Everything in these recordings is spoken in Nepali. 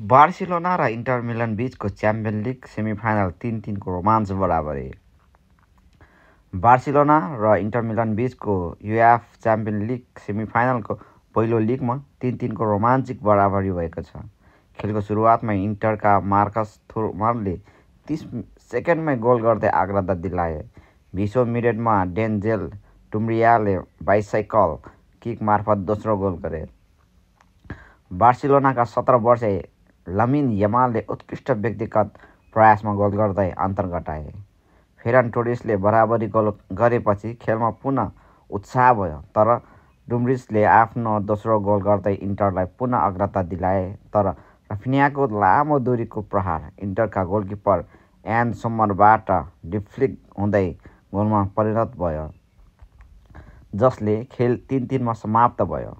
बार्सिलोना र इन्टर मिलन बीचको च्याम्पियन लिग सेमिफाइनल 3-3 को रोमाञ्च बराबरी। बार्सिलोना र इन्टर मिलन बीचको युएफा च्याम्पियन लिग सेमिफाइनलको पहिलो लिगमा 3-3 को रोमाञ्चिक बराबरी भएको छ। खेलको सुरुवातमा इन्टरका मार्कस थुमरले 30 सेकेन्डमै गोल गर्दै अग्रता दिलाए। 20औं मिनेटमा डेन्जेल डुम्ब्रियाले बाइसाइकल किक मार्फत दोस्रो गोल गरे। बार्सिलोनाका 17 वर्षीय लमिन यमालले उत्कृष्ट व्यक्तिगत प्रयासमा गोल गर्दै अन्तर घटाए। फेरन टोरेसले बराबरी गोल गरेपछि खेलमा पुनः उत्साह भयो, तर डुम्फ्रिजले आफ्नो दोस्रो गोल गर्दै इन्टरलाई पुनः अग्रता दिलाए। तर रफिन्याको लामो दूरीको प्रहार इन्टरका गोलकिपर एन सोमरबाट डिफ्लेक्ट हुँदै गोलमा परिणत भयो, जसले खेल 3-3 मा समाप्त भयो।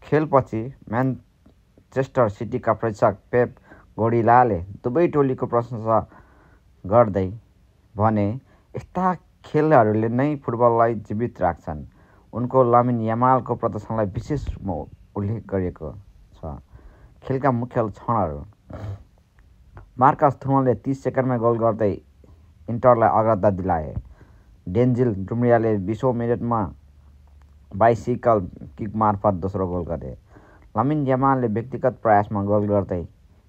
खेलपछि म्यानचेस्टर सिटीका प्रशिक्षक पेप गार्डियोलाले दुवै टोलीको प्रशंसा गर्दै भने, यस्ता खेलहरूले नै फुटबललाई जीवित राख्छन्। उनको लमिन यमालको प्रदर्शनलाई विशेष रूपमा उल्लेख गरिएको छ। खेलका मुख्य क्षणहरू: मार्कस थुमरले 30 सेकेन्डमै गोल गर्दै इन्टरलाई अग्रता दिलाए। डेन्जिल डुम्ब्रियाले 20औं मिनेटमा बाइसाइकल किक मार्फत दोस्रो गोल गरे। लमिन यमालले व्यक्तिगत प्रयासमा गोल गर्दै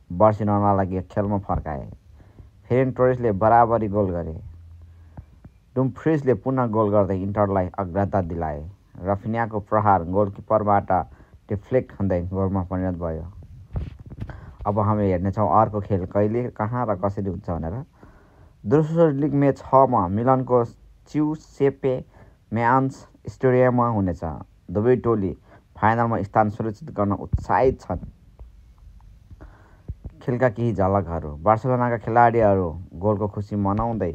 बार्सिलोनालाई खेलमा फर्काए। फेरन टोरेसले बराबरी गोल गरे। डुम्फ्रिजले पुनः गोल गर्दै इन्टरलाई अग्रता दिलाए। रफिन्याको प्रहार गोलकिपरबाट डिफ्लेक्ट हुँदै गोलमा परिणत भयो। अब हामी हेर्नेछौँ अर्को खेल कहिले, कहाँ र कसरी हुन्छ भनेर। दोस्रो लिग म्याच 6 मा मिलानको जिउसेप्पे मेआत्सा स्टेडियममा हुनेछ। दुवै टोली फाइनलमा स्थान सुरक्षित गर्न उत्साहित छन्। खेलका केही झलकहरू: बार्सिलोनाका खेलाडीहरू गोलको खुसी मनाउँदै